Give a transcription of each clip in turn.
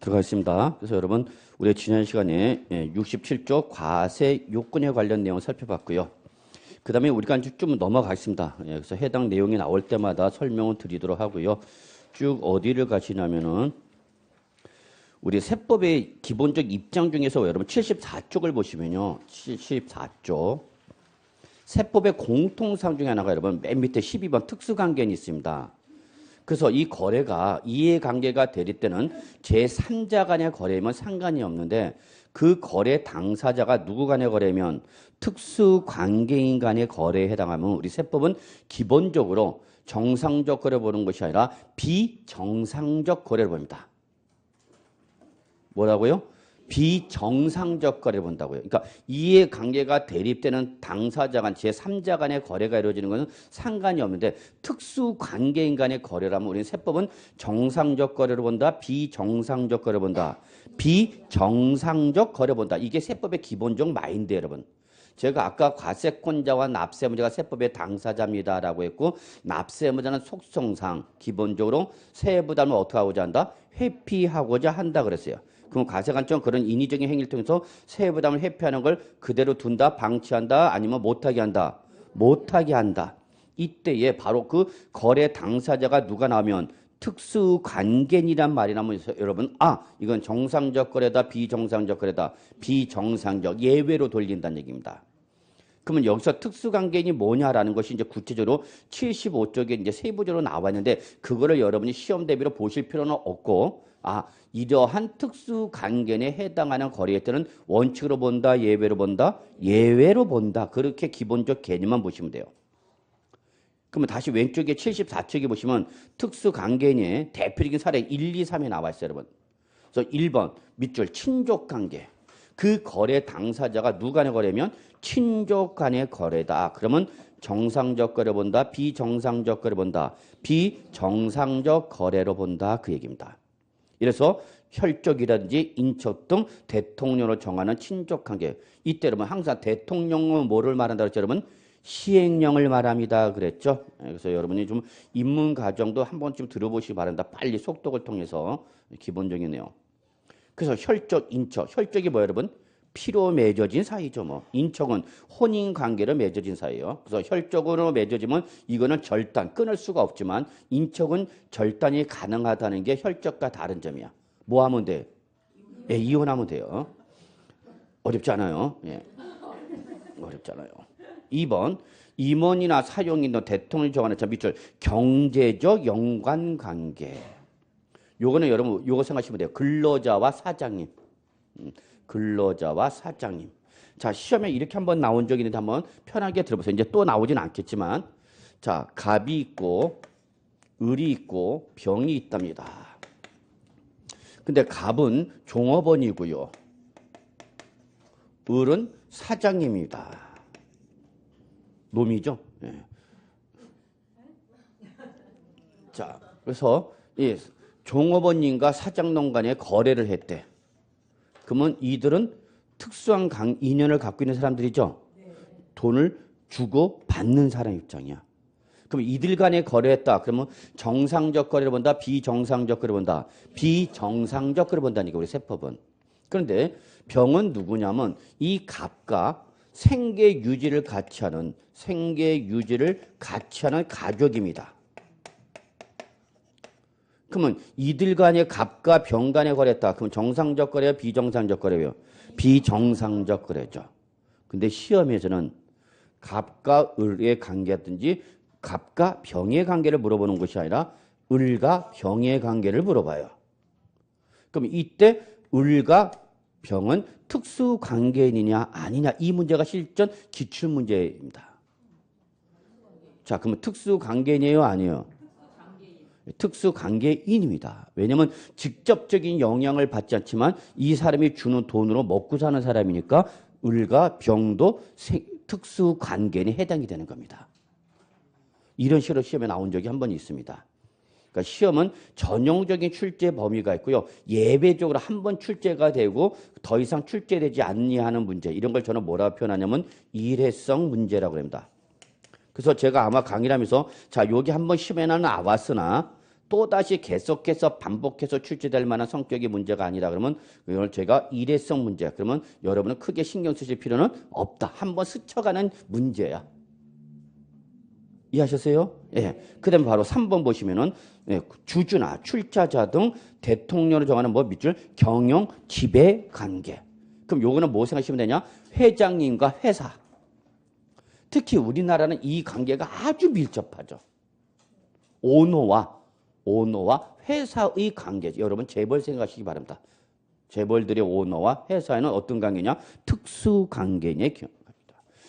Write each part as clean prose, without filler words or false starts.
들어가겠습니다. 그래서 여러분, 우리 지난 시간에 67조 과세 요건에 관련 내용을 살펴봤고요. 그 다음에 우리가 이제 좀 넘어가겠습니다. 그래서 해당 내용이 나올 때마다 설명을 드리도록 하고요. 쭉 어디를 가시냐면은 우리 세법의 기본적 입장 중에서 여러분 74쪽을 보시면요. 74쪽. 세법의 공통사항 중에 하나가 여러분 맨 밑에 12번 특수관계인이 있습니다. 그래서 이 거래가 이해관계가 될 때는 제3자 간의 거래면 상관이 없는데 그 거래 당사자가 누구 간의 거래면 특수관계인 간의 거래에 해당하면 우리 세법은 기본적으로 정상적 거래를 보는 것이 아니라 비정상적 거래를 봅니다. 뭐라고요? 비정상적 거래를 본다고요. 그러니까 이해관계가 대립되는 당사자 간, 제3자 간의 거래가 이루어지는 것은 상관이 없는데 특수관계인 간의 거래라면 우리는 세법은 정상적 거래를 본다, 비정상적 거래를 본다. 비정상적 거래를 본다. 이게 세법의 기본적 마인드 여러분. 제가 아까 과세권자와 납세문자가 세법의 당사자입니다라고 했고 납세문자는 속성상 기본적으로 세부담을 어떻게 하고자 한다? 회피하고자 한다 그랬어요. 그럼 과세관청은 그런 인위적인 행위를 통해서 세부담을 회피하는 걸 그대로 둔다, 방치한다, 아니면 못하게 한다. 못하게 한다. 이때에 바로 그 거래 당사자가 누가 나오면 특수관계인이란 말이 나오면 여러분 이건 정상적 거래다, 비정상적 거래다. 비정상적, 예외로 돌린다는 얘기입니다. 그러면 여기서 특수관계인이 뭐냐라는 것이 이제 구체적으로 75쪽에 이제 세부적으로 나와 있는데 그거를 여러분이 시험 대비로 보실 필요는 없고 이러한 특수관계인에 해당하는 거래에 때는 원칙으로 본다, 예외로 본다, 예외로 본다. 그렇게 기본적 개념만 보시면 돼요. 그러면 다시 왼쪽에 74쪽에 보시면 특수관계인의 대표적인 사례 1, 2, 3에 나와 있어요, 여러분. 그래서 1번 밑줄 친족관계. 그 거래 당사자가 누구 간의 거래면 친족 간의 거래다. 그러면 정상적 거래 본다, 비정상적 거래 본다. 비정상적 거래로 본다. 그 얘기입니다. 이래서 혈족이라든지 인척 등 대통령을 정하는 친족관계. 이때 여러분 항상 대통령은 뭐를 말한다 그랬죠, 여러분? 시행령을 말합니다. 그랬죠? 그래서 여러분이 좀 입문 과정도 한 번쯤 들어보시기 바랍니다. 빨리 속독을 통해서 기본적인 내용. 그래서 혈족, 인척. 혈족이 뭐예요, 여러분? 피로 맺어진 사이죠. 뭐 인척은 혼인 관계로 맺어진 사이예요. 그래서 혈족으로 맺어지면 이거는 절단, 끊을 수가 없지만 인척은 절단이 가능하다는 게 혈족과 다른 점이야. 뭐 하면 돼? 이혼하면 돼요. 어렵지 않아요. 어렵지 않아요. 2번 임원이나 사용인 등 대통령이 정하는 밑줄 경제적 연관관계. 요거는 여러분 요거 생각하시면 돼요. 근로자와 사장님. 근로자와 사장님. 자, 시험에 이렇게 한번 나온 적이 있는데 한번 편하게 들어보세요. 이제 또 나오진 않겠지만 자, 갑이 있고 을이 있고 병이 있답니다. 근데 갑은 종업원이고요. 을은 사장님입니다. 놈이죠. 자, 그래서 이 종업원님과 사장놈 간의 거래를 했대. 그러면 이들은 특수한 인연을 갖고 있는 사람들이죠. 돈을 주고 받는 사람 입장이야. 그럼 이들 간에 거래했다. 그러면 정상적 거래를 본다, 비정상적 거래를 본다. 비정상적 거래를 본다니까 우리 세법은. 그런데 병은 누구냐면 이 갑과 생계 유지를 같이 하는 가족입니다. 그러면 이들 간의 갑과 병 간의 거래했다. 그럼 정상적 거래요? 비정상적 거래요? 비정상적 거래죠. 근데 시험에서는 갑과 을의 관계든지 갑과 병의 관계를 물어보는 것이 아니라 을과 병의 관계를 물어봐요. 그럼 이때 을과 병은 특수관계인이냐 아니냐 이 문제가 실전 기출문제입니다. 자, 그러면 특수관계인이에요? 아니에요? 특수관계인입니다. 왜냐하면 직접적인 영향을 받지 않지만 이 사람이 주는 돈으로 먹고 사는 사람이니까 을과 병도 특수관계인에 해당이 되는 겁니다. 이런 식으로 시험에 나온 적이 한 번 있습니다. 그러니까 시험은 전형적인 출제 범위가 있고요. 예외적으로 한 번 출제가 되고 더 이상 출제되지 않냐는 문제. 이런 걸 저는 뭐라고 표현하냐면 일회성 문제라고 합니다. 그래서 제가 아마 강의를 하면서 자, 여기 한번 시험에 나왔으나 또다시 계속해서 반복해서 출제될 만한 성격의 문제가 아니다. 그러면 이걸 제가 일회성 문제. 그러면 여러분은 크게 신경 쓰실 필요는 없다. 한번 스쳐가는 문제야. 이해하셨어요? 예. 그 다음에 바로 3번 보시면은, 예, 주주나 출자자 등 대통령을 정하는 뭐 밑줄 경영 지배 관계. 그럼 요거는 뭐 생각하시면 되냐? 회장님과 회사. 특히 우리나라는 이 관계가 아주 밀접하죠. 오너와 회사의 관계. 여러분 재벌 생각하시기 바랍니다. 재벌들의 오너와 회사에는 어떤 관계냐? 특수 관계의 경우.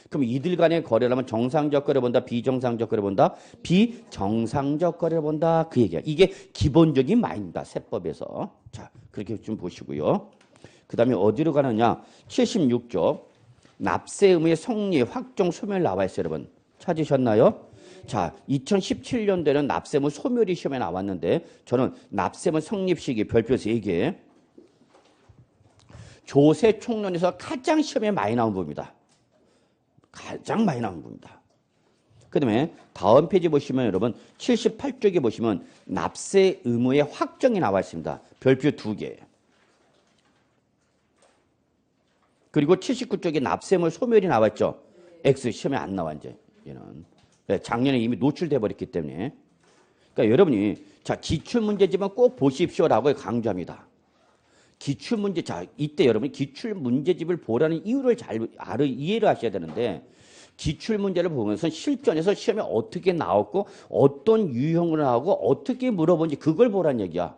그럼 이들 간의 거래라면 정상적 거래 본다, 비정상적 거래 본다, 비정상적 거래 본다. 그 얘기야. 이게 기본적인 마인드다. 세법에서. 자, 그렇게 좀 보시고요. 그 다음에 어디로 가느냐? 76조. 납세 의무의 성리, 확정, 소멸 나와 있어요, 여러분. 찾으셨나요? 자, 2017년도에는 납세의무 소멸이 시험에 나왔는데 저는 납세의무 성립 시기 별표 3개. 조세 총론에서 가장 시험에 많이 나온 부분입니다. 가장 많이 나온 부분입니다. 그 다음에 다음 페이지 보시면 여러분 78쪽에 보시면 납세 의무의 확정이 나와 있습니다. 별표 2개. 그리고 79쪽에 납세 의무 소멸이 나와 있죠. X 시험에 안 나와 이제 얘는. 작년에 이미 노출돼 버렸기 때문에. 그러니까 여러분이 자 기출문제집은 꼭 보십시오라고 강조합니다. 기출문제, 자, 이때 여러분이 기출문제집을 보라는 이유를 잘 이해를 하셔야 되는데, 기출문제를 보면서 실전에서 시험에 어떻게 나왔고, 어떤 유형으로 나오고, 어떻게 물어본지 그걸 보라는 얘기야.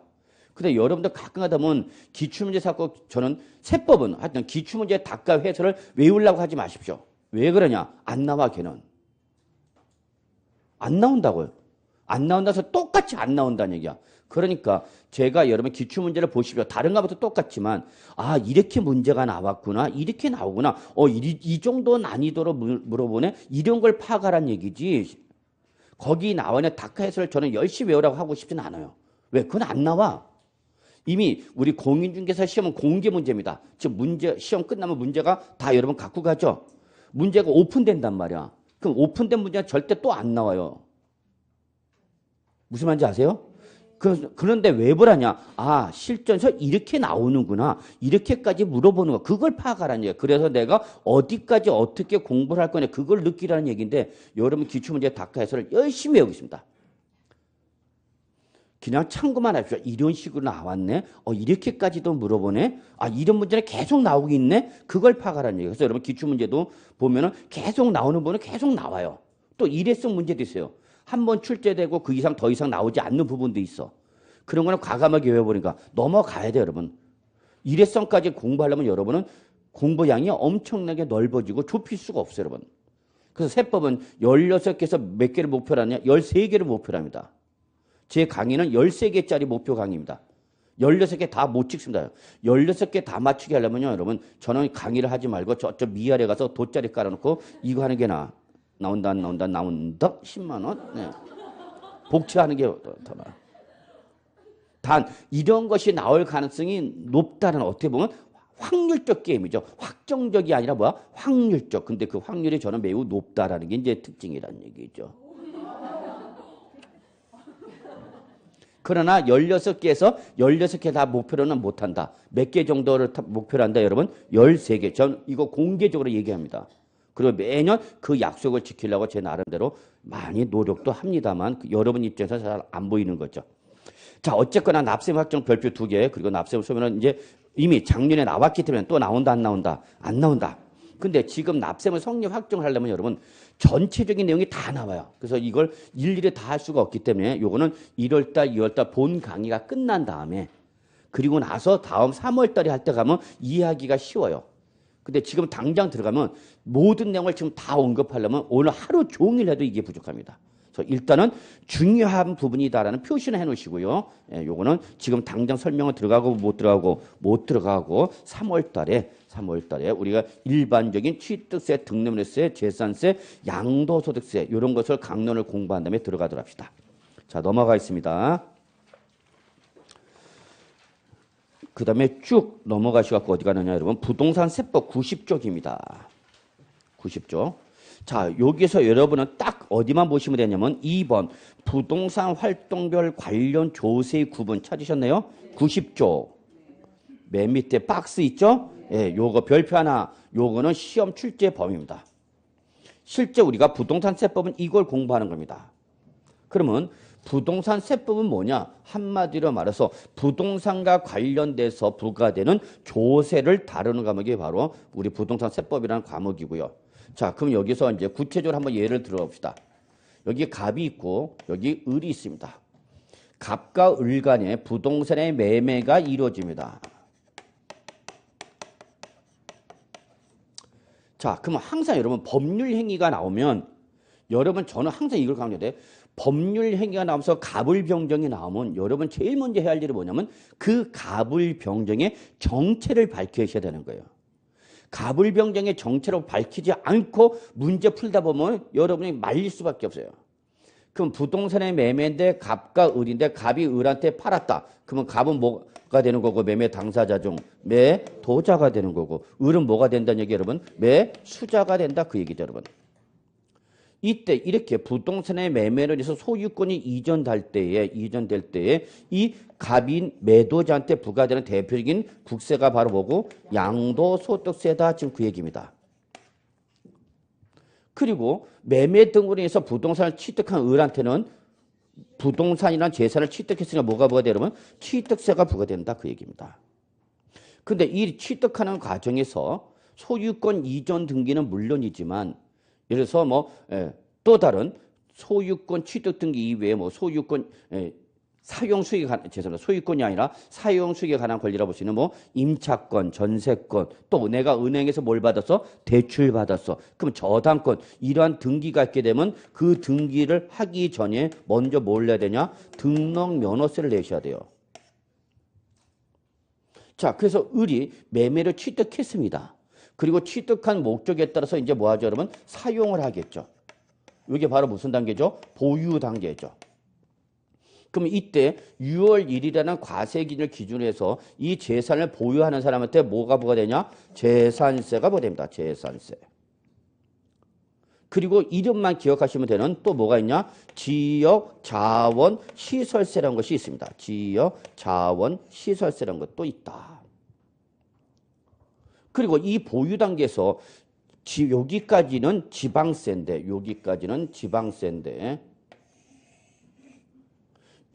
근데 여러분들 가끔 하다 보면 기출문제 자꾸 저는 세법은 하여튼 기출문제 닭과 해설을 외우려고 하지 마십시오. 왜 그러냐? 안 나와, 걔는. 안 나온다고요. 안 나온다서 똑같이 안 나온다는 얘기야. 그러니까 제가 여러분 기출문제를 보십시오. 다른 것부터 똑같지만 아 이렇게 문제가 나왔구나. 이렇게 나오구나. 이 정도 난이도로 물어보네. 이런 걸 파악하란 얘기지. 거기 나와있는 다크 해설을 저는 열심히 외우라고 하고 싶지는 않아요. 왜? 그건 안 나와. 이미 우리 공인중개사 시험은 공개 문제입니다. 즉 문제 시험 끝나면 문제가 다 여러분 갖고 가죠. 문제가 오픈된단 말이야. 그럼 오픈된 문제는 절대 또 안 나와요. 무슨 말인지 아세요? 그런데 왜 보라냐? 아, 실전에서 이렇게 나오는구나. 이렇게까지 물어보는 거. 그걸 파악하라는 얘기야. 그래서 내가 어디까지 어떻게 공부를 할 거냐. 그걸 느끼라는 얘기인데 여러분 기출문제 닥터 해설을 열심히 외우겠습니다. 그냥 참고만 하십시오. 이런 식으로 나왔네. 이렇게까지도 물어보네. 아, 이런 문제는 계속 나오고 있네. 그걸 파악하라는 얘기예요. 그래서 여러분 기출문제도 보면은 계속 나오는 부분은 계속 나와요. 또 일회성 문제도 있어요. 한 번 출제되고 그 이상 더 이상 나오지 않는 부분도 있어. 그런 거는 과감하게 외워보니까 넘어가야 돼요, 여러분. 일회성까지 공부하려면 여러분은 공부량이 엄청나게 넓어지고 좁힐 수가 없어요, 여러분. 그래서 세법은 16개에서 몇 개를 목표로 하느냐? 13개를 목표로 합니다. 제 강의는 13개짜리 목표 강의입니다. 16개 다 못 찍습니다. 16개 다 맞추게 하려면요, 여러분. 저는 강의를 하지 말고 저쪽 미아래 가서 돗자리 깔아놓고 이거 하는 게 나아. 나온다, 안 나온다, 나온다, 10만 원. 네. 복제하는 게 더 나아. 단 이런 것이 나올 가능성이 높다는 어떻게 보면 확률적 게임이죠. 확정적이 아니라 뭐야? 확률적. 근데 그 확률이 저는 매우 높다라는 게 이제 특징이라는 얘기죠. 그러나 16개에서 16개 다 목표로는 못한다. 몇 개 정도를 목표로 한다, 여러분? 13개. 전 이거 공개적으로 얘기합니다. 그리고 매년 그 약속을 지키려고 제 나름대로 많이 노력도 합니다만 여러분 입장에서 잘 안 보이는 거죠. 자, 어쨌거나 납세의무 확정 별표 2개 그리고 납세의무 소멸은 이제 이미 작년에 나왔기 때문에 또 나온다 안 나온다? 안 나온다. 근데 지금 납세의무 성립 확정을 하려면 여러분 전체적인 내용이 다 나와요. 그래서 이걸 일일이 다 할 수가 없기 때문에 요거는 1월달, 2월달 본 강의가 끝난 다음에 그리고 나서 다음 3월달에 할 때 가면 이해하기가 쉬워요. 근데 지금 당장 들어가면 모든 내용을 지금 다 언급하려면 오늘 하루 종일 해도 이게 부족합니다. 그래서 일단은 중요한 부분이다라는 표시는 해놓으시고요. 예, 요거는 지금 당장 설명을 들어가고 못 들어가고 3월달에 우리가 일반적인 취득세, 등록세, 재산세, 양도소득세 이런 것을 강론을 공부한 다음에 들어가도록 합시다. 자, 넘어가겠습니다. 그 다음에 쭉 넘어가셔갖고 어디 가느냐, 여러분. 부동산 세법 90쪽입니다. 90쪽. 자, 여기서 여러분은 딱 어디만 보시면 되냐면 2번 부동산 활동별 관련 조세의 구분 찾으셨나요? 90조. 맨 밑에 박스 있죠? 예, 요거 별표 하나. 요거는 시험 출제 범위입니다. 실제 우리가 부동산세법은 이걸 공부하는 겁니다. 그러면 부동산세법은 뭐냐? 한마디로 말해서 부동산과 관련돼서 부과되는 조세를 다루는 과목이 바로 우리 부동산세법이라는 과목이고요. 자, 그럼 여기서 이제 구체적으로 한번 예를 들어봅시다. 여기 갑이 있고 여기 을이 있습니다. 갑과 을 간에 부동산의 매매가 이루어집니다. 자, 그러면 항상 여러분 법률 행위가 나오면 여러분 저는 항상 이걸 강조해. 법률 행위가 나오면서 가불병정이 나오면 여러분 제일 먼저 해야 할 일이 뭐냐면 그 가불병정의 정체를 밝혀야 되는 거예요. 가불병정의 정체로 밝히지 않고 문제 풀다 보면 여러분이 말릴 수밖에 없어요. 그럼 부동산의 매매인데 갑과 을인데 갑이 을한테 팔았다. 그러면 갑은 뭐가 되는 거고 매매 당사자 중 매도자가 되는 거고 을은 뭐가 된다는 얘기 여러분? 매수자가 된다 그 얘기죠 여러분. 이때 이렇게 부동산의 매매를 해서 소유권이 이전될 때에 이 갑인 매도자한테 부과되는 대표적인 국세가 바로 뭐고 양도소득세다 지금 그 얘기입니다. 그리고 매매 등으로 해서 부동산을 취득한 을한테는 부동산이란 재산을 취득했으니까 뭐가 부과돼요 여러분? 취득세가 부과된다 그 얘기입니다. 근데 이 취득하는 과정에서 소유권 이전 등기는 물론이지만 예를 들어서 또 다른 소유권 취득 등기 이외에 소유권 사용 수익에 관한 죄송합니다. 소유권이 아니라 사용 수익에 관한 권리라고 볼 수 있는 임차권, 전세권, 또 내가 은행에서 뭘 받았어? 대출 받았어. 그럼 저당권 이러한 등기가 있게 되면 그 등기를 하기 전에 먼저 뭘 내야 되냐? 등록 면허세를 내셔야 돼요. 자, 그래서 을이 매매를 취득했습니다. 그리고 취득한 목적에 따라서 이제 뭐 하죠, 여러분? 사용을 하겠죠. 이게 바로 무슨 단계죠? 보유 단계죠. 그럼 이때 6월 1일이라는 과세기준을 기준으로 해서 이 재산을 보유하는 사람한테 뭐가 부과되냐? 재산세가 부과됩니다. 재산세. 그리고 이름만 기억하시면 되는 또 뭐가 있냐? 지역자원시설세라는 것이 있습니다. 지역자원시설세라는 것도 있다. 그리고 이 보유 단계에서 여기까지는 지방세인데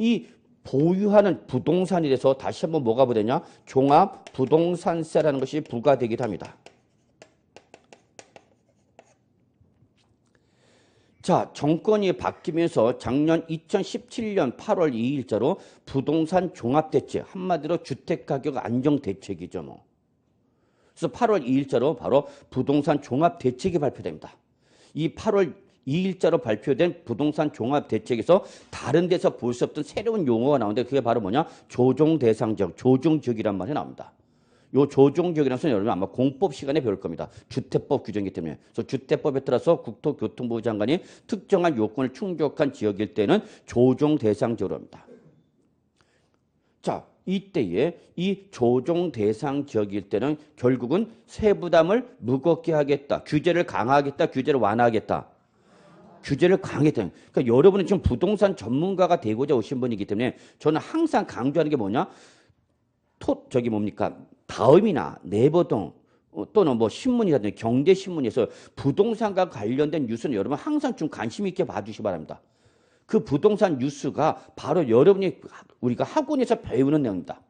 이 보유하는 부동산이 돼서 다시 한번 뭐가 부과되냐? 종합부동산세라는 것이 부과되기도 합니다. 자, 정권이 바뀌면서 작년 2017년 8월 2일자로 부동산 종합대책, 한마디로 주택가격 안정대책이죠. 그래서 8월 2일자로 바로 부동산 종합대책이 발표됩니다. 이 8월 2일자로 발표된 부동산 종합대책에서 다른 데서 볼 수 없던 새로운 용어가 나오는데 그게 바로 뭐냐? 조정대상지역, 조정지역이란 말이 나옵니다. 요 조정지역이라는 것은 여러분 아마 공법 시간에 배울 겁니다. 주택법 규정이기 때문에. 그래서 주택법에 따라서 국토교통부 장관이 특정한 요건을 충족한 지역일 때는 조정대상지역으로 합니다. 자, 이때에 이 조정대상지역일 때는 결국은 세부담을 무겁게 하겠다. 규제를 강화하겠다. 규제를 완화하겠다. 규제를 강하겠다. 그러니까 여러분은 지금 부동산 전문가가 되고자 오신 분이기 때문에 저는 항상 강조하는 게 뭐냐? 다음이나 네버동 또는 신문이라든지 경제신문에서 부동산과 관련된 뉴스는 여러분 항상 좀 관심 있게 봐주시기 바랍니다. 그 부동산 뉴스가 바로 여러분이 우리가 학원에서 배우는 내용입니다.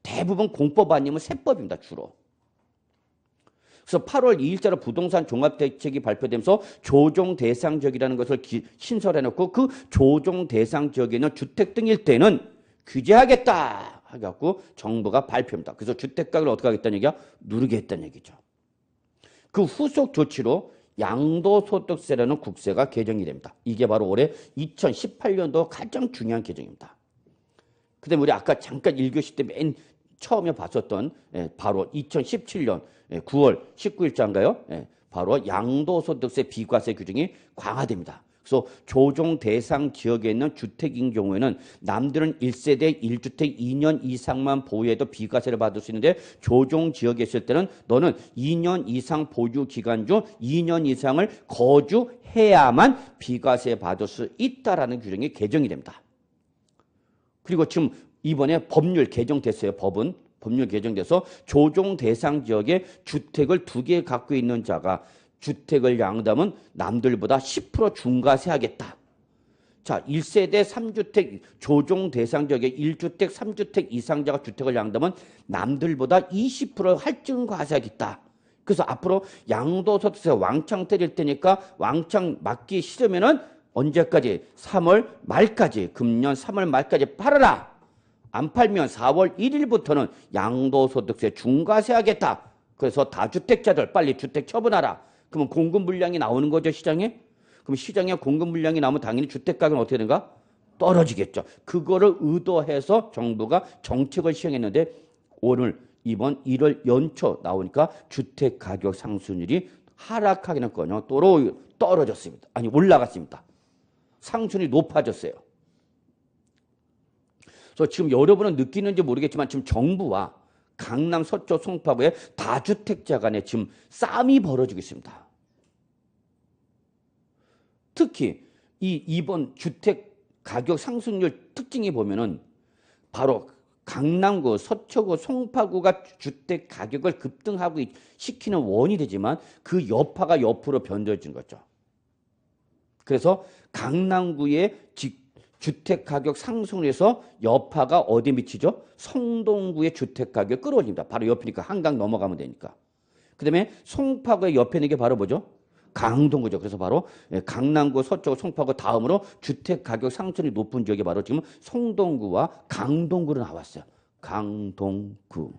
대부분 공법 아니면 세법입니다. 주로. 그래서 8월 2일자로 부동산 종합대책이 발표되면서 조정대상지역이라는 것을 신설해놓고 그 조정대상지역에 있는 주택 등일 때는 규제하겠다 해갖고 정부가 발표합니다. 그래서 주택가격을 어떻게 하겠다는 얘기야? 누르겠다는 얘기죠. 그 후속 조치로 양도소득세라는 국세가 개정이 됩니다. 이게 바로 올해 2018년도 가장 중요한 개정입니다. 그 다음에 우리 아까 잠깐 1교시 때 맨 처음에 봤었던 바로 2017년 9월 19일자인가요? 바로 양도소득세 비과세 규정이 강화됩니다. 그래서 조정 대상 지역에 있는 주택인 경우에는 남들은 1세대 1주택 2년 이상만 보유해도 비과세를 받을 수 있는데 조정 지역에 있을 때는 너는 2년 이상 보유 기간 중 2년 이상을 거주해야만 비과세 받을 수 있다라는 규정이 개정이 됩니다. 그리고 지금 이번에 법률 개정됐어요. 법률 개정돼서 조정 대상 지역에 주택을 2개 갖고 있는 자가 주택을 양도하면 남들보다 10% 중과세하겠다. 자, 1세대 3주택 조정 대상 지역에 1주택 3주택 이상자가 주택을 양도하면 남들보다 20% 할증 과세하겠다. 그래서 앞으로 양도소득세 왕창 때릴 테니까 왕창 맞기 싫으면은 언제까지? 3월 말까지, 금년 3월 말까지 팔아라. 안 팔면 4월 1일부터는 양도소득세 중과세하겠다. 그래서 다주택자들 빨리 주택 처분하라. 그러면 공급 물량이 나오는 거죠, 시장에? 그럼 시장에 공급 물량이 나오면 당연히 주택 가격은 어떻게 되는가? 떨어지겠죠. 그거를 의도해서 정부가 정책을 시행했는데 오늘 이번 1월 연초 나오니까 주택 가격 상승률이 하락하기는커녕 떨어졌습니다. 아니 올라갔습니다. 상승률이 높아졌어요. 그래서 지금 여러분은 느끼는지 모르겠지만 지금 정부와 강남, 서초, 송파구의 다주택자 간에 지금 싸움이 벌어지고 있습니다. 특히 이번 주택 가격 상승률 특징이 보면은 바로 강남구, 서초구, 송파구가 주택 가격을 급등하고 시키는 원인이 되지만 그 여파가 옆으로 변져진 거죠. 그래서 강남구의 주택 가격 상승을 해서 여파가 어디에 미치죠? 성동구의 주택 가격 끌어올립니다. 바로 옆이니까 한강 넘어가면 되니까. 그 다음에 송파구의 옆에 있는 게 바로 뭐죠? 강동구죠. 그래서 바로 강남구, 서초구, 송파구 다음으로 주택 가격 상승이 높은 지역이 바로 지금 송동구와 강동구로 나왔어요. 강동구.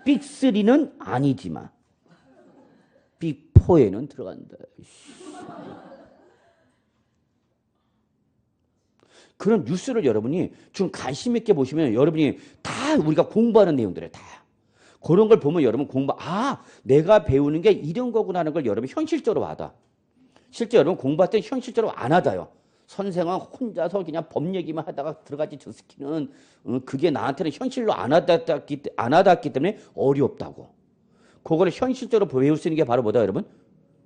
빅3는 아니지만 빅4에는 들어간다. 그런 뉴스를 여러분이 좀 관심 있게 보시면 여러분이 다 우리가 공부하는 내용들이에요. 다. 그런 걸 보면 여러분 내가 배우는 게 이런 거구나 하는 걸 여러분 현실적으로 받아. 실제 여러분 공부할 때 현실적으로 안 하다요. 선생은 혼자서 그냥 법 얘기만 하다가 들어가지 저 스키는 그게 나한테는 현실로 안 와닿았기 때문에 어렵다고. 그거를 현실적으로 배울 수 있는 게 바로 뭐다 여러분?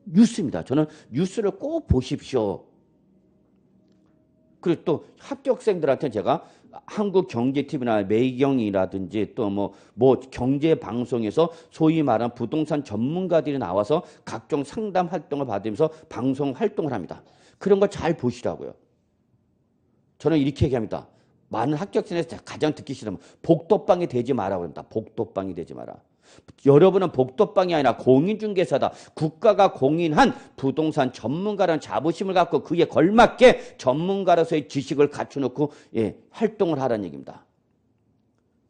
뉴스입니다. 저는 뉴스를 꼭 보십시오. 그리고 또 합격생들한테 제가 한국경제TV나 매경이라든지 또 뭐 경제방송에서 소위 말하는 부동산 전문가들이 나와서 각종 상담 활동을 받으면서 방송 활동을 합니다. 그런 거 잘 보시라고요. 저는 이렇게 얘기합니다. 많은 합격생에서 가장 듣기 싫으면 복도방이 되지 마라고 합니다. 복도방이 되지 마라. 여러분은 복도방이 아니라 공인중개사다. 국가가 공인한 부동산 전문가라는 자부심을 갖고 그에 걸맞게 전문가로서의 지식을 갖춰놓고 활동을 하라는 얘기입니다.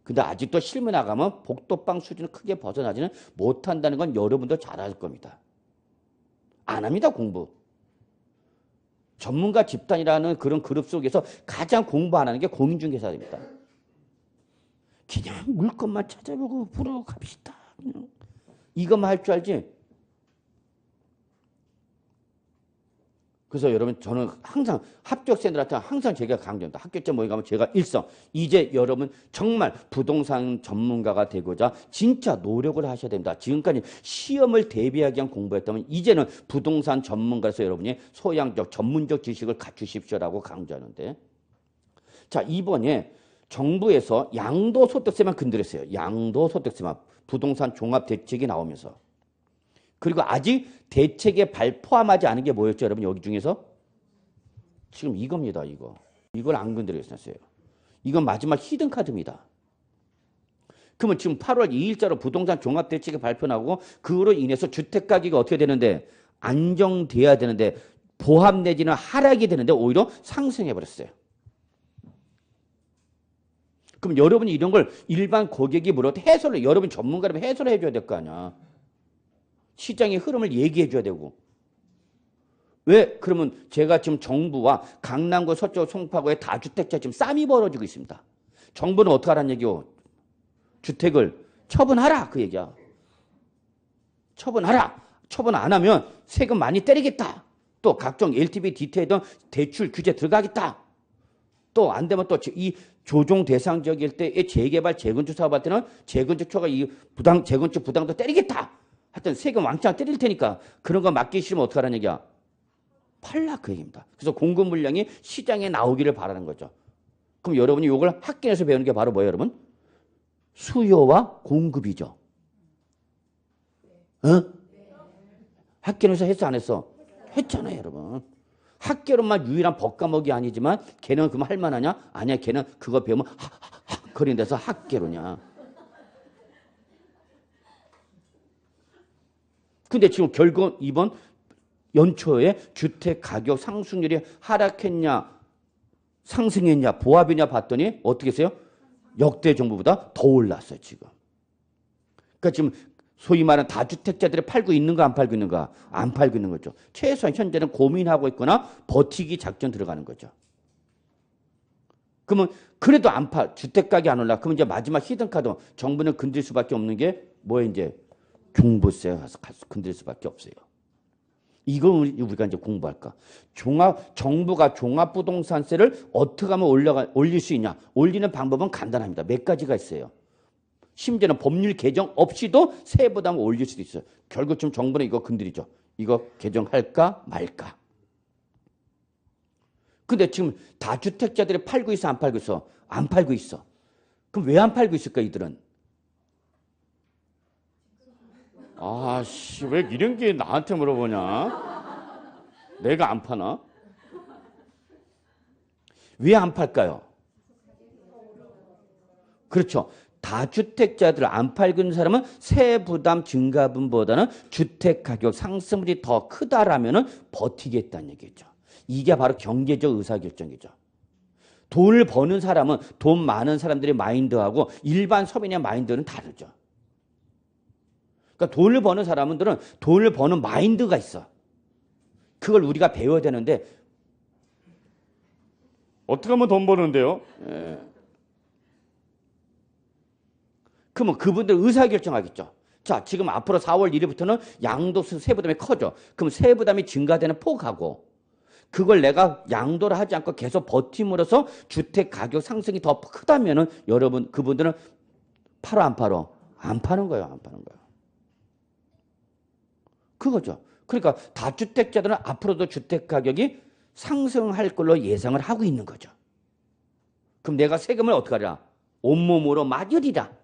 근데 아직도 실무 나가면 복도방 수준을 크게 벗어나지는 못한다는 건 여러분도 잘 알 겁니다. 안 합니다, 공부. 전문가 집단이라는 그런 그룹 속에서 가장 공부 안 하는 게 공인중개사입니다. 그냥 물건만 찾아보고 보러 갑시다. 그냥. 이것만 할 줄 알지? 그래서 여러분 저는 항상 합격생들한테 항상 제가 강조합니다. 합격자 모임 가면 제가 이제 여러분 정말 부동산 전문가가 되고자 진짜 노력을 하셔야 됩니다. 지금까지 시험을 대비하기 위한 공부했다면 이제는 부동산 전문가로서 여러분이 소양적 전문적 지식을 갖추십시오라고 강조하는데 자 이번에 정부에서 양도소득세만 건드렸어요. 양도소득세만 부동산 종합대책이 나오면서 그리고 아직 대책에 포함하지 않은 게 뭐였죠, 여러분? 여기 중에서? 지금 이겁니다, 이거. 이걸 안 건드렸어요. 이건 마지막 히든카드입니다. 그러면 지금 8월 2일자로 부동산 종합대책이 발표나고 그로 인해서 주택가격이 어떻게 되는데 안정돼야 되는데 보합 내지는 하락이 되는데 오히려 상승해버렸어요. 그럼 여러분이 이런 걸 일반 고객이 물어도 여러분 전문가라면 해설을 해줘야 될 거 아니야. 시장의 흐름을 얘기해 줘야 되고. 왜? 그러면 제가 지금 정부와 강남구, 서초, 송파구의 다주택자 지금 싸움이 벌어지고 있습니다. 정부는 어떻게 하라는 얘기요? 주택을 처분하라 그 얘기야. 처분하라. 처분 안 하면 세금 많이 때리겠다. 또 각종 LTV, DTI든 대출 규제 들어가겠다. 또 안 되면 또 이 조정 대상 지역일 때의 재개발, 재건축 사업할 때는 재건축 초과 이 재건축 부당도 때리겠다. 하여튼 세금 왕창 때릴 테니까 그런 거 맡기 싫으면 어떡하라는 얘기야? 팔라 그 얘기입니다. 그래서 공급 물량이 시장에 나오기를 바라는 거죠. 그럼 여러분이 이걸 학교에서 배우는 게 바로 뭐예요, 여러분? 수요와 공급이죠. 어? 학교에서 했어, 안 했어? 했잖아요, 여러분. 학교로만 유일한 법과목이 아니지만 걔는 그럼 할 만하냐? 아니야, 걔는 그거 배우면 하하하 거리는 데서 학교로냐. 근데 지금 결국 이번 연초에 주택 가격 상승률이 하락했냐, 상승했냐, 보합이냐 봤더니 어떻게 했어요? 역대 정부보다 더 올랐어요, 지금. 그러니까 지금 소위 말하는 다주택자들이 팔고 있는가 안 팔고 있는가? 안 팔고 있는 거죠. 최소한 현재는 고민하고 있거나 버티기 작전 들어가는 거죠. 그러면 그래도 안 팔, 주택가격이 안 올라. 그러면 이제 마지막 히든카드 정부는 건들 수밖에 없는 게 뭐예요? 이제 종부세 가서 건들 수밖에 없어요. 이걸 우리가 이제 공부할까? 정부가 종합부동산세를 어떻게 하면 올릴 수 있냐? 올리는 방법은 간단합니다. 몇 가지가 있어요. 심지어는 법률 개정 없이도 세부담을 올릴 수도 있어요. 결국 지금 정부는 이거 건드리죠. 이거 개정할까 말까. 근데 지금 다주택자들이 팔고 있어, 안 팔고 있어? 안 팔고 있어. 그럼 왜 안 팔고 있을까, 이들은? 아씨, 왜 이런 게 나한테 물어보냐? 내가 안 파나? 왜 안 팔까요? 그렇죠. 다주택자들 안 팔고 있는 사람은 세부담 증가분보다는 주택가격 상승률이 더 크다라면 버티겠다는 얘기죠. 이게 바로 경제적 의사결정이죠. 돈을 버는 사람은 돈 많은 사람들의 마인드하고 일반 서민의 마인드는 다르죠. 그러니까 돈을 버는 사람들은 돈을 버는 마인드가 있어. 그걸 우리가 배워야 되는데 어떻게 하면 돈 버는데요? 그러면 그분들 의사결정하겠죠. 자, 지금 앞으로 4월 1일부터는 양도세 세부담이 커져. 그럼 세부담이 증가되는 폭하고 그걸 내가 양도를 하지 않고 계속 버팀으로써 주택 가격 상승이 더 크다면은 여러분 그분들은 팔어 안 팔어? 안 파는 거예요, 안 파는 거예요. 그거죠. 그러니까 다주택자들은 앞으로도 주택 가격이 상승할 걸로 예상을 하고 있는 거죠. 그럼 내가 세금을 어떻게 하랴? 온몸으로 맞으리라.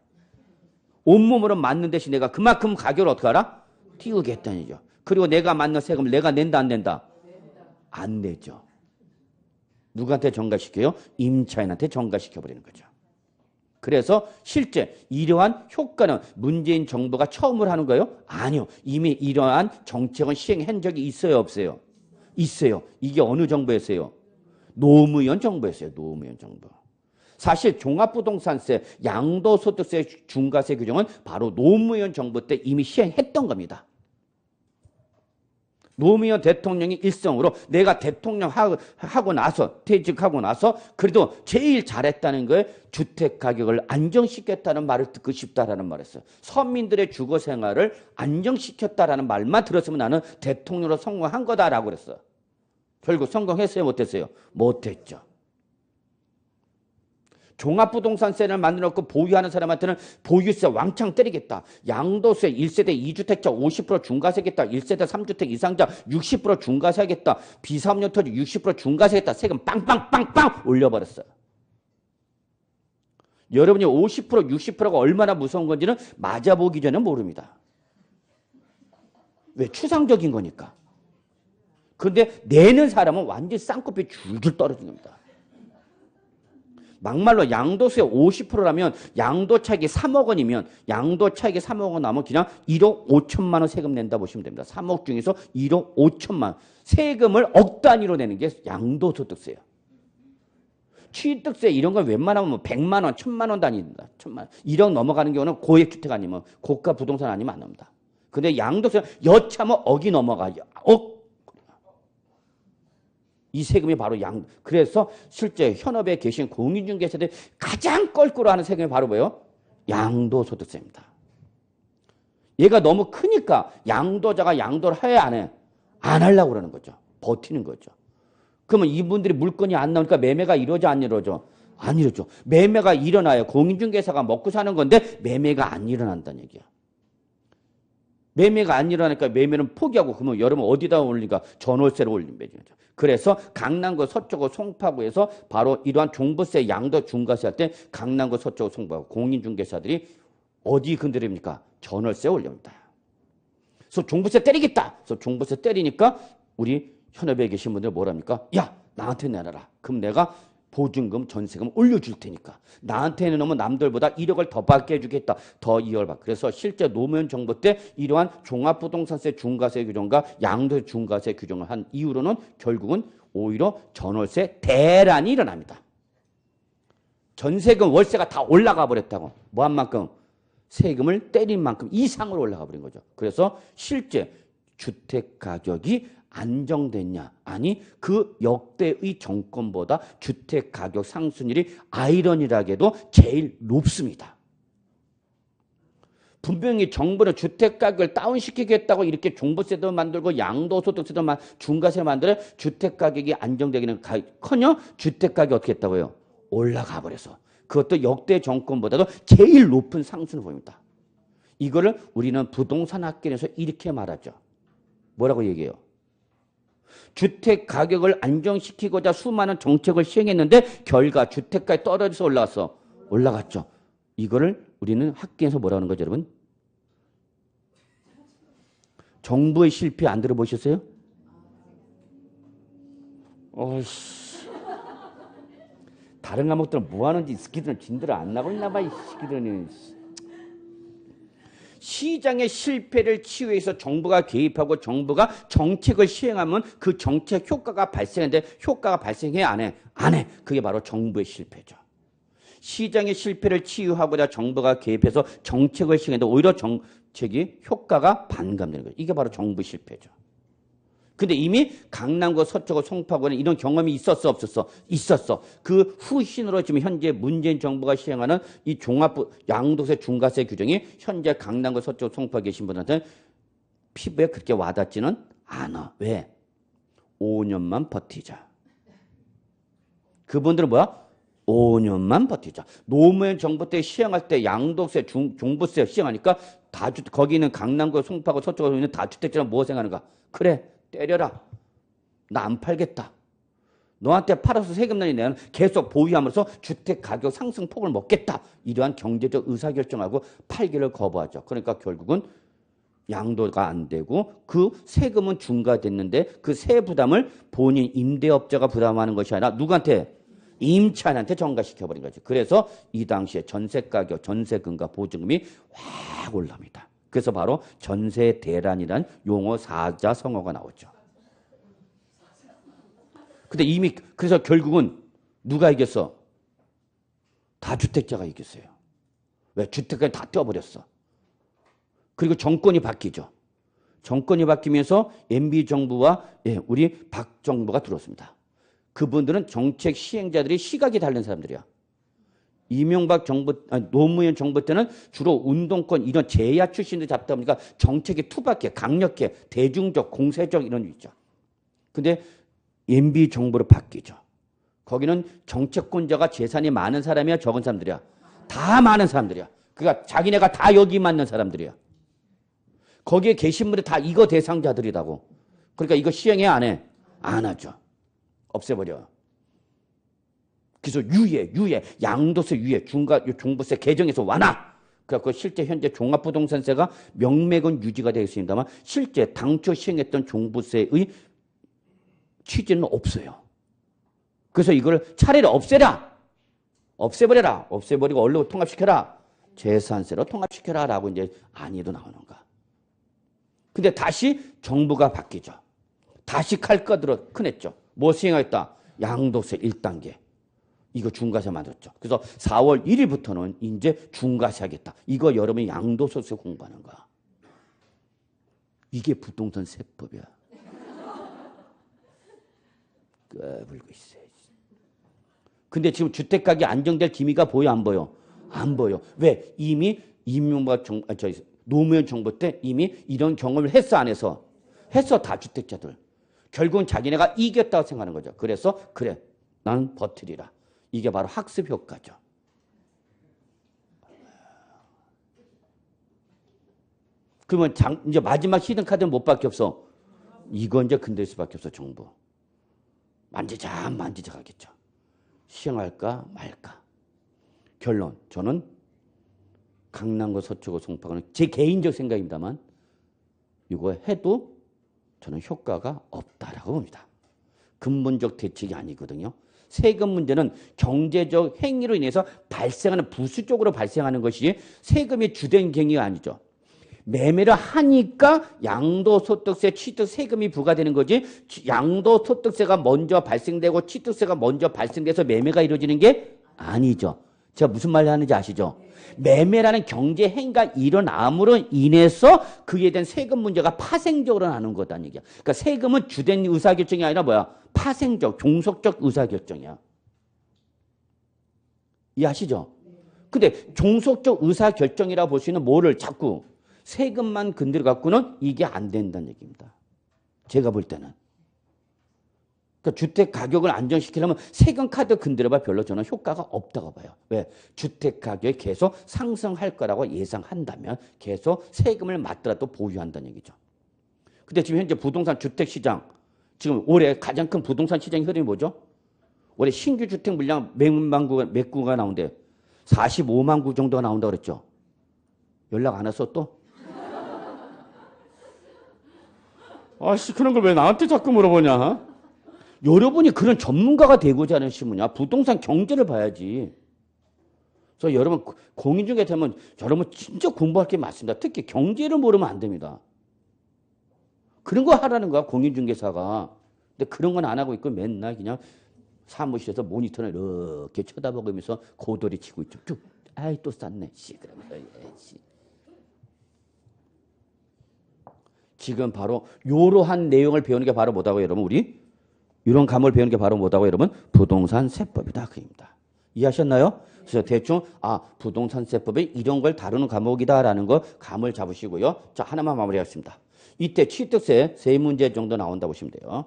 온몸으로 맞는 대신 내가 그만큼 가격을 어떻게 하라? 띄우겠다는 얘기죠. 그리고 내가 맞는 세금을 내가 낸다 안 낸다? 안 내죠. 누구한테 전가시켜요? 임차인한테 전가시켜버리는 거죠. 그래서 실제 이러한 효과는 문재인 정부가 처음으로 하는 거예요? 아니요. 이미 이러한 정책은 시행한 적이 있어요, 없어요? 있어요. 이게 어느 정부였어요? 노무현 정부였어요. 노무현 정부. 사실 종합부동산세, 양도소득세 중과세 규정은 바로 노무현 정부 때 이미 시행했던 겁니다. 노무현 대통령이 일성으로 내가 대통령 하고 나서 퇴직하고 나서 그래도 제일 잘했다는 거에 주택 가격을 안정시켰다는 말을 듣고 싶다라는 말했어요. 서민들의 주거 생활을 안정시켰다라는 말만 들었으면 나는 대통령으로 성공한 거다라고 그랬어요. 결국 성공했어요, 못했어요? 못했죠. 종합부동산세를 만들어놓고 보유하는 사람한테는 보유세 왕창 때리겠다. 양도세 1세대 2주택자 50% 중과세겠다. 1세대 3주택 이상자 60% 중과세하겠다. 비사업용 토지 60% 중과세하겠다. 세금 빵빵빵빵 올려버렸어요. 여러분이 50% 60%가 얼마나 무서운 건지는 맞아보기 전에 모릅니다. 왜? 추상적인 거니까. 그런데 내는 사람은 완전히 쌍꺼풀이 줄줄 떨어진 겁니다. 막말로 양도세 50%라면 양도 차익이 3억 원이면 양도 차익이 3억 원 나면 그냥 1억 5천만 원 세금 낸다 보시면 됩니다. 3억 중에서 1억 5천만 원. 세금을 억 단위로 내는 게 양도소득세예요. 취득세 이런 건 웬만하면 100만 원, 1000만 원 단위입니다. 1000만 원. 1억 넘어가는 경우는 고액주택 아니면 고가 부동산 아니면 안 나옵니다. 근데 양도세 여차하면 억이 넘어가죠. 억. 이 세금이 바로 그래서 실제 현업에 계신 공인중개사들이 가장 껄끄러워하는 세금이 바로 뭐예요? 양도소득세입니다. 얘가 너무 크니까 양도자가 양도를 해야 안 해? 안 하려고 그러는 거죠. 버티는 거죠. 그러면 이분들이 물건이 안 나오니까 매매가 이루어져 안 이루어져? 안 이루어져. 매매가 일어나요. 공인중개사가 먹고 사는 건데 매매가 안 일어난다는 얘기야. 매매가 안 일어나니까 매매는 포기하고 그러면 여러분 어디다 올리니까 전월세로 올린 거죠. 그래서 강남구 서초구 송파구에서 바로 이러한 종부세 양도 중과세 할 때 강남구 서초구 송파구 공인중개사들이 어디 건드립니까? 전월세 올립니다. 그래서 종부세 때리겠다. 그래서 종부세 때리니까 우리 현업에 계신 분들 뭐랍니까? 야 나한테 내놔라. 그럼 내가 보증금 전세금 올려줄 테니까 나한테 내놓으면 남들보다 1억을 더 받게 해주겠다. 더 2억을 받. 그래서 실제 노무현 정부 때 이러한 종합부동산세 중과세 규정과 양도세 중과세 규정을 한 이후로는 결국은 오히려 전월세 대란이 일어납니다. 전세금 월세가 다 올라가 버렸다고. 뭐 한 만큼? 세금을 때린 만큼 이상으로 올라가 버린 거죠. 그래서 실제 주택 가격이 안정됐냐? 아니 그 역대의 정권보다 주택 가격 상승률이 아이러니하게도 제일 높습니다. 분명히 정부는 주택 가격을 다운시키겠다고 이렇게 종부세도 만들고 양도소득세도 중과세를 만들어 주택 가격이 안정되기는 커녕 주택 가격이 어떻게 했다고요? 올라가 버려서. 그것도 역대 정권보다도 제일 높은 상승을 보입니다. 이거를 우리는 부동산 학계에서 이렇게 말하죠. 뭐라고 얘기해요? 주택 가격을 안정시키고자 수많은 정책을 시행했는데 결과 주택가에 떨어져서 올라갔어. 올라갔죠. 이거를 우리는 학계에서 뭐라고 하는 거죠, 여러분? 정부의 실패 안 들어보셨어요? 어이씨. 다른 과목들은 뭐 하는지 이 새끼들은 진들 안 나고 있나 봐, 이 새끼들은. 시장의 실패를 치유해서 정부가 개입하고 정부가 정책을 시행하면 그 정책 효과가 발생하는데 효과가 발생해 안 해? 안 해. 그게 바로 정부의 실패죠. 시장의 실패를 치유하고자 정부가 개입해서 정책을 시행했는데 오히려 정책이 효과가 반감되는 거예요. 이게 바로 정부 실패죠. 근데 이미 강남구, 서초구, 송파구는 이런 경험이 있었어, 없었어? 있었어. 그 후신으로 지금 현재 문재인 정부가 시행하는 이 종합부 양도세 중과세 규정이 현재 강남구, 서초구, 송파구에 계신 분한테 피부에 그렇게 와닿지는 않아. 왜? 5년만 버티자. 그분들은 뭐야? 5년만 버티자. 노무현 정부 때 시행할 때 양도세, 종부세 시행하니까 거기는 강남구, 송파구, 서초구에 있는 다주택자는 뭐 생각하는가? 그래. 때려라. 나 안 팔겠다. 너한테 팔아서 세금 내니 내는 계속 보유함으로써 주택 가격 상승폭을 먹겠다. 이러한 경제적 의사결정하고 팔기를 거부하죠. 그러니까 결국은 양도가 안 되고 그 세금은 중과됐는데 그 세 부담을 본인 임대업자가 부담하는 것이 아니라 누구한테? 임차인한테 전가시켜버린 거죠. 그래서 이 당시에 전세가격, 전세금과 보증금이 확 올라옵니다. 그래서 바로 전세 대란이란 용어 사자성어가 나오죠. 근데 이미 그래서 결국은 누가 이겼어? 다주택자가 이겼어요. 왜? 주택까지 다 떼어버렸어. 그리고 정권이 바뀌죠. 정권이 바뀌면서 MB정부와 우리 박 정부가 들어왔습니다. 그분들은 정책 시행자들이 시각이 다른 사람들이야. 이명박 정부, 노무현 정부 때는 주로 운동권 이런 재야 출신들 잡다 보니까 정책이 투박해, 강력해, 대중적, 공세적 이런 게 있죠. 근데 MB 정부로 바뀌죠. 거기는 정책권자가 재산이 많은 사람이야, 적은 사람들이야? 다 많은 사람들이야. 그러니까 자기네가 다 여기 맞는 사람들이야. 거기에 계신 분들 다 이거 대상자들이라고. 그러니까 이거 시행해 안 해? 안 하죠. 없애버려. 그래서 유예, 양도세 유예, 종부세 개정에서 완화. 그래서 실제 현재 종합부동산세가 명맥은 유지가 되어 있습니다만 실제 당초 시행했던 종부세의 취지는 없어요. 그래서 이걸 차라리 없애버려라. 없애버리고 얼른 통합시켜라. 재산세로 통합시켜라. 라고 이제 안의도 나오는가. 근데 다시 정부가 바뀌죠. 다시 칼 꺼들어 큰했죠. 뭐 시행하겠다? 양도세 1단계. 이거 중과세 만들었죠. 그래서 4월 1일부터는 이제 중과세 하겠다. 이거 여러분이 양도소득세 공부하는 거야. 이게 부동산 세법이야. 까불고 있어야지. 근데 지금 주택가격이 안정될 기미가 보여 안 보여? 안 보여. 왜? 이미 이명박 노무현 정부 때 이미 이런 경험을 했어, 안 해서? 했어, 다주택자들. 결국은 자기네가 이겼다고 생각하는 거죠. 그래서 그래, 난 버티리라. 이게 바로 학습 효과죠. 그러면 이제 마지막 히든 카드는 못 밖에 없어. 이건 이제 건들 수밖에 없어, 정부. 만지작 하겠죠. 시행할까 말까. 결론, 저는 강남구, 서초구, 송파구는 제 개인적 생각입니다만 이거 해도 저는 효과가 없다라고 봅니다. 근본적 대책이 아니거든요. 세금 문제는 경제적 행위로 인해서 발생하는 부수적으로 발생하는 것이 세금의 주된 경위가 아니죠. 매매를 하니까 양도소득세, 취득세금이 부과되는 거지 양도소득세가 먼저 발생되고 취득세가 먼저 발생돼서 매매가 이루어지는 게 아니죠. 제가 무슨 말을 하는지 아시죠? 매매라는 경제 행위가 일어남으로 인해서 그에 대한 세금 문제가 파생적으로 나는 거다는 얘기야. 그러니까 세금은 주된 의사결정이 아니라 뭐야? 파생적, 종속적 의사결정이야. 이해하시죠? 근데 종속적 의사결정이라 볼 수 있는 뭐를 자꾸 세금만 건드려 갖고는 이게 안 된다는 얘기입니다. 제가 볼 때는. 그러니까 주택 가격을 안정시키려면 세금 카드 건드려봐 별로 저는 효과가 없다고 봐요. 왜? 주택 가격이 계속 상승할 거라고 예상한다면 계속 세금을 맞더라도 보유한다는 얘기죠. 근데 지금 현재 부동산 주택 시장, 지금 올해 가장 큰 부동산 시장의 흐름이 뭐죠? 올해 신규 주택 물량 몇 구가 나온대? 45만 구 정도가 나온다고 그랬죠. 연락 안 왔어 또? 아씨, 그런 걸 왜 나한테 자꾸 물어보냐? 여러분이 그런 전문가가 되고자 하는 신문이야. 부동산 경제를 봐야지. 그래서 여러분 공인중개 되면 여러분 진짜 공부할 게 많습니다. 특히 경제를 모르면 안 됩니다. 그런 거 하라는 거야, 공인중개사가. 근데 그런 건 안 하고 있고 맨날 그냥 사무실에서 모니터를 이렇게 쳐다보면서 고돌이 치고 있죠. 쭉. 아이, 또 쌌네. 씨, 그러면서. 씨. 지금 바로 이러한 내용을 배우는 게 바로 뭐다고 여러분? 우리 이런 과목을 배우는 게 바로 뭐다고 여러분? 부동산 세법이다. 그입니다. 이해하셨나요? 그래서 대충 부동산 세법이 이런 걸 다루는 과목이다라는 거 감을 잡으시고요. 자, 하나만 마무리하겠습니다. 이때 취득세 세 문제 정도 나온다 보시면 돼요.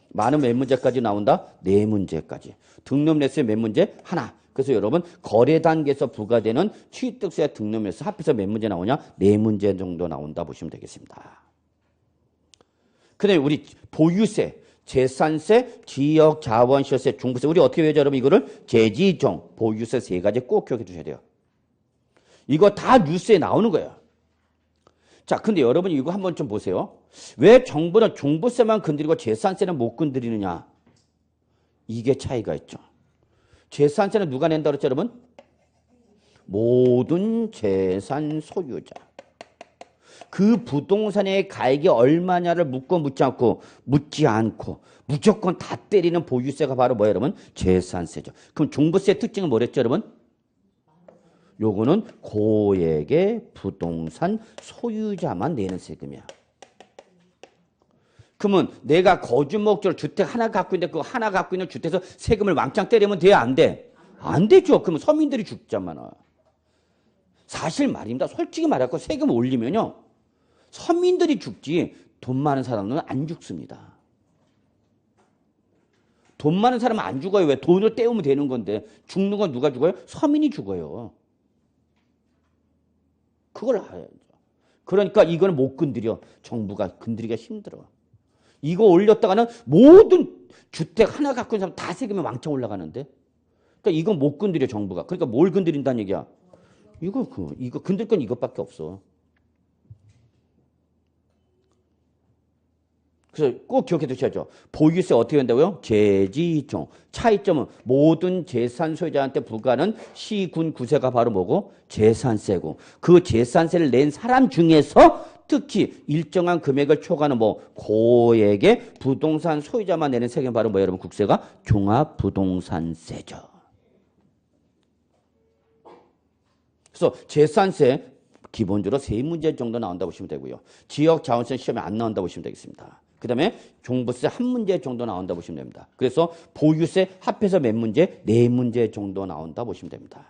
많은 몇 문제까지 나온다? 네 문제까지. 등록매수의 몇 문제? 하나. 그래서 여러분 거래 단계에서 부과되는 취득세, 등록매수 합해서 몇 문제 나오냐? 네 문제 정도 나온다 보시면 되겠습니다. 그다음에 우리 보유세, 재산세, 지역 자원시세, 종부세. 우리 어떻게 외우죠, 여러분? 이거를 재지종, 보유세 세 가지 꼭 기억해 두셔야 돼요. 이거 다 뉴스에 나오는 거예요. 자, 근데 여러분 이거 한번 좀 보세요. 왜 정부는 종부세만 건드리고 재산세는 못 건드리느냐? 이게 차이가 있죠. 재산세는 누가 낸다고 그랬죠, 여러분? 모든 재산 소유자. 그 부동산의 가액이 얼마냐를 묻지 않고 무조건 다 때리는 보유세가 바로 뭐예요, 여러분? 재산세죠. 그럼 종부세 특징은 뭐랬죠, 여러분? 요거는 고액의 부동산 소유자만 내는 세금이야. 그러면 내가 거주 목적으로 주택 하나 갖고 있는데 그 하나 갖고 있는 주택에서 세금을 왕창 때리면 돼야 안 돼? 안 되죠. 그러면 서민들이 죽잖아. 사실 말입니다. 솔직히 말하고 세금을 올리면요. 서민들이 죽지 돈 많은 사람은 안 죽습니다. 돈 많은 사람은 안 죽어요. 왜? 돈을 떼우면 되는 건데 죽는 건 누가 죽어요? 서민이 죽어요. 그걸 알아야죠. 그러니까 이거는 못 건드려. 정부가 건드리기가 힘들어. 이거 올렸다가는 모든 주택 하나 갖고 있는 사람 다 세금이 왕창 올라가는데. 그러니까 이건 못 건드려, 정부가. 그러니까 뭘 건드린다는 얘기야? 이거 건들 건 이것밖에 없어. 그래서 꼭 기억해 두셔야죠. 보유세 어떻게 한다고요? 재지종. 차이점은 모든 재산 소유자한테 부과하는 시군 구세가 바로 뭐고? 재산세고. 그 재산세를 낸 사람 중에서 특히 일정한 금액을 초과하는 고액의 부동산 소유자만 내는 세금이 바로 뭐예요, 여러분? 국세가 종합부동산세죠. 그래서 재산세 기본적으로 세 문제 정도 나온다고 보시면 되고요. 지역 자원세 시험에 안 나온다고 보시면 되겠습니다. 그 다음에 종부세 한 문제 정도 나온다 보시면 됩니다. 그래서 보유세 합해서 몇 문제? 네 문제 정도 나온다 보시면 됩니다.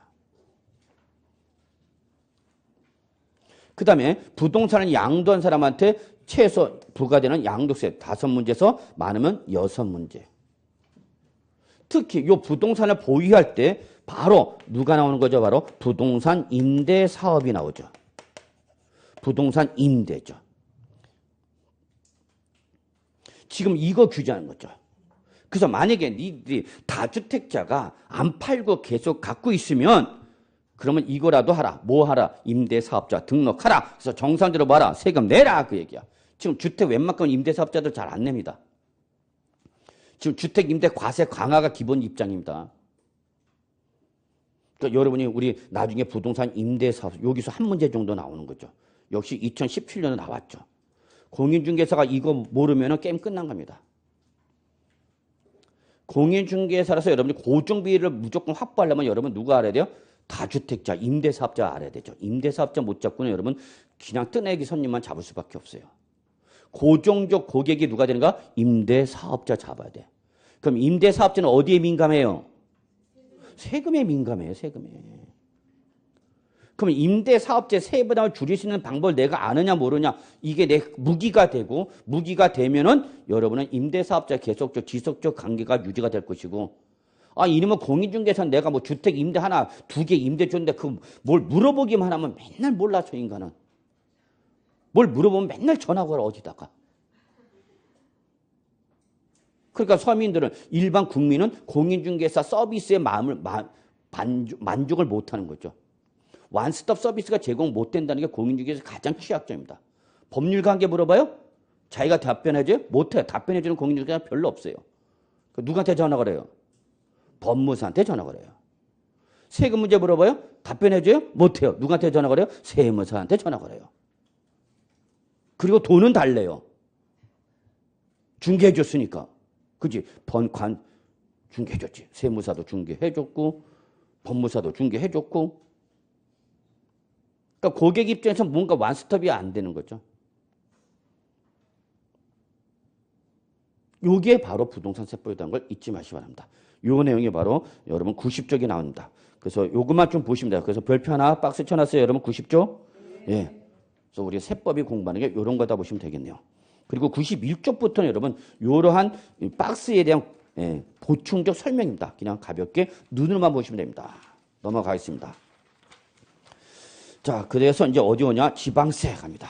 그 다음에 부동산을 양도한 사람한테 최소 부과되는 양도세 5문제에서 많으면 6문제. 특히 이 부동산을 보유할 때 바로 누가 나오는 거죠? 바로 부동산 임대 사업이 나오죠. 부동산 임대죠. 지금 이거 규제하는 거죠. 그래서 만약에 니들이 다주택자가 안 팔고 계속 갖고 있으면 그러면 이거라도 하라. 뭐 하라? 임대사업자 등록하라. 그래서 정상적으로 봐라. 세금 내라. 그 얘기야. 지금 주택 웬만큼 임대사업자들 잘 안 냅니다. 지금 주택 임대 과세 강화가 기본 입장입니다. 그러니까 여러분이 우리 나중에 부동산 임대사업 여기서 한 문제 정도 나오는 거죠. 역시 2017년에 나왔죠. 공인중개사가 이거 모르면 게임 끝난 겁니다. 공인중개사라서 여러분이 고정비를 무조건 확보하려면 여러분 누가 알아야 돼요? 다주택자, 임대사업자 알아야 되죠. 임대사업자 못 잡고는 여러분 그냥 뜨내기 손님만 잡을 수밖에 없어요. 고정적 고객이 누가 되는가? 임대사업자 잡아야 돼. 그럼 임대사업자는 어디에 민감해요? 세금에 민감해요. 세금에. 그럼 임대사업자 세부담을 줄일 수 있는 방법을 내가 아느냐 모르냐 이게 내 무기가 되고 무기가 되면은 여러분은 임대사업자 계속적 지속적 관계가 유지가 될 것이고 이놈의 공인중개사는 내가 뭐 주택 임대 하나 2개 임대 줬는데 그 뭘 물어보기만 하면 맨날 몰라 저 인간은. 뭘 물어보면 맨날 전화 걸어 어디다가. 그러니까 서민들은 일반 국민은 공인중개사 서비스의 만족을 못하는 거죠. 원스톱 서비스가 제공 못 된다는 게 공인중개사 가장 취약점입니다. 법률관계 물어봐요? 자기가 답변해줘요? 못해요. 답변해주는 공인중개사가 별로 없어요. 누구한테 전화 걸어요? 법무사한테 전화 걸어요. 세금 문제 물어봐요? 답변해줘요? 못해요. 누구한테 전화 걸어요? 세무사한테 전화 걸어요. 그리고 돈은 달래요. 중개해줬으니까. 그지? 중개해줬지. 세무사도 중개해줬고 법무사도 중개해줬고 그러니까 고객 입장에서 뭔가 완스톱이 안 되는 거죠. 요게 바로 부동산 세법이라는 걸 잊지 마시기 바랍니다. 요 내용이 바로 여러분 90쪽에 나옵니다. 그래서 요것만 좀 보시면 돼요. 그래서 별표 하나 박스 쳐놨어요. 여러분 90쪽? 예. 그래서 우리 세법이 공부하는 게 요런 거다 보시면 되겠네요. 그리고 91쪽부터는 여러분 요러한 박스에 대한 보충적 설명입니다. 그냥 가볍게 눈으로만 보시면 됩니다. 넘어가겠습니다. 자, 그래서 이제 어디 오냐? 지방세 갑니다.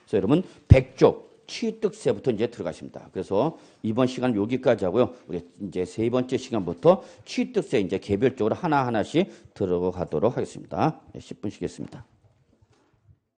그래서 여러분 100쪽 취득세부터 이제 들어가십니다. 그래서 이번 시간은 여기까지 하고요. 우리 이제 3번째 시간부터 취득세 이제 개별적으로 하나하나씩 들어가도록 하겠습니다. 10분 쉬겠습니다.